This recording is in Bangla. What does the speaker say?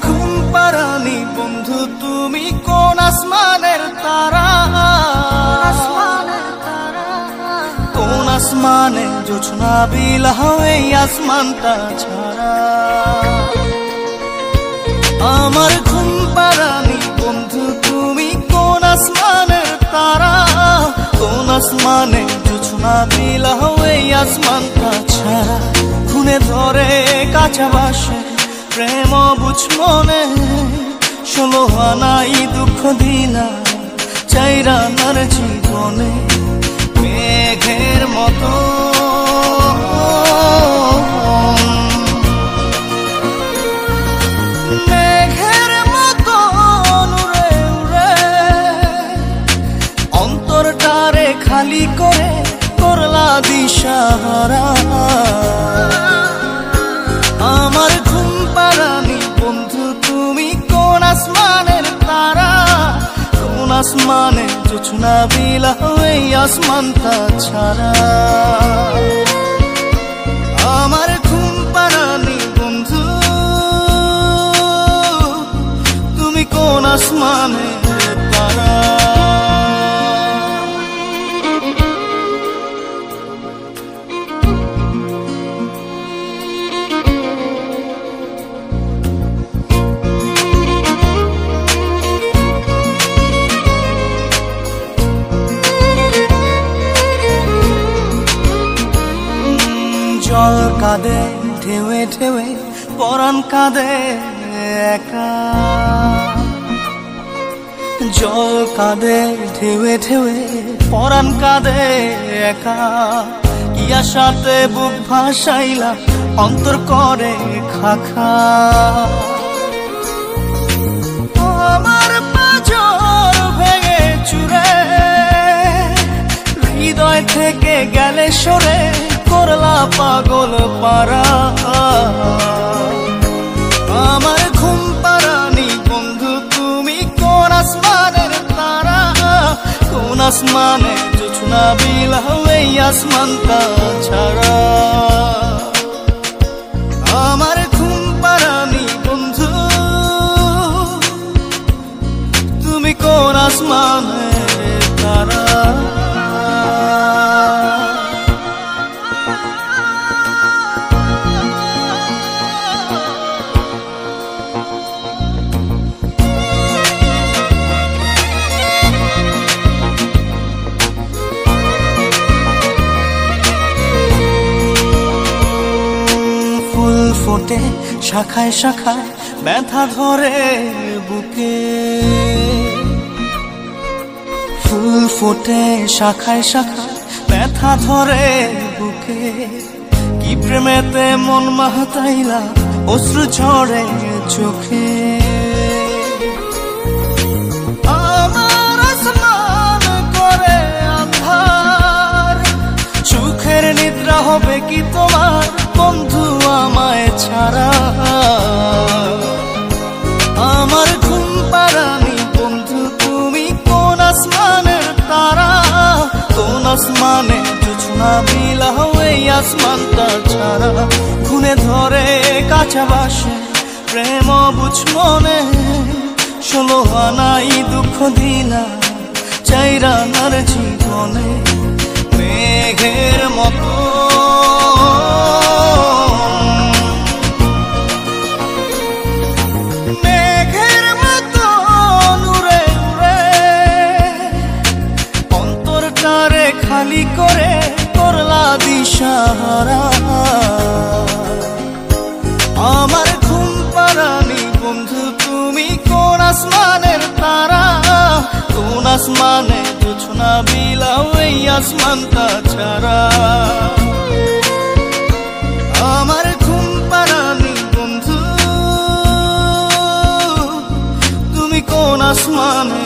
ঘুম পাড়ানি বন্ধু তুমি কোন আসমানের তারা, কোন আসমানে জোছনা বিলাও এই আসমানটা ছাড়া। আমার ঘুম পাড়ানি বন্ধু তুমি কোন আসমানের তারা, কোন আসমানে জোছনা বিলাও এই আসমানটা ছাড়া। খুনে ধরে কাঁচা বাসে প্রেম বুঝ মনে, 16 আনাই দুঃখ দিলা চাইরা নার জীবনে। মেঘের মতো মেঘের মতো উড়ে উড়ে অন্তরটারে খালি করে করলা দিশাহারা। আমার ঘুম পাড়ানি বন্ধু তুমি কোন আসমানের তারা, কোন আসমানে জোছনা বিলাও এই আসমানটা ছাড়া। আমার ঘুম পাড়ানি বন্ধু তুমি কোন আসমানের তারা। জল কাঁদে ঢেউে ঢেউে পরাণ কাঁদে একা, জল কাঁদে ঢেউে ঢেউে পরাণ কাঁদে একা। কি আশাতে বুক ভাসাইলা অন্তর করে খাখা। আমার পাঁজর ভেঙে চুরে হৃদয় থেকে গেলে সরে করলা পাগল পারা। আমার ঘুম পাড়ানি বন্ধু তুমি কোন আসমানের তারা, কোন আসমানে জোছনা বিলাও এই আসমানটা ছাড়া। আমার ঘুম পাড়ানি বন্ধু তুমি কোন আসমানের তারা। ফোটে শাখায় শাখায় ব্যথা ধরে বুকে, ফুল ফোটে শাখায় শাখায় ব্যথা ধরে বুকে। কি প্রেমেতে মন মাতাইলা অশ্রু ঝরে চোখে। আমার আসমান করে আন্ধার, সুখের নিদ্রা হবে কি তোমার বন্ধু আমায় ছাড়া। আমার ঘুম পাড়ানি বন্ধু তুমি কোন আসমানের তারা, কোন আসমানে জোছনা বিলাও এই আসমানটা ছাড়া। খুনে ধরে কাঁচা বাসে প্রেম বুঝ মনে, 16 আনাই দুঃখ দিলা চাইরা নার জীবনে। মেঘের মতো খালি করে করলা দিশাহারা। আমার ঘুম পাড়ানি বন্ধু তুমি কোন আসমানের তারা, কোন আসমানে জোছনা বিলাও এই আসমানটা ছাড়া। আমার ঘুম পাড়ানি বন্ধু তুমি কোন আসমানে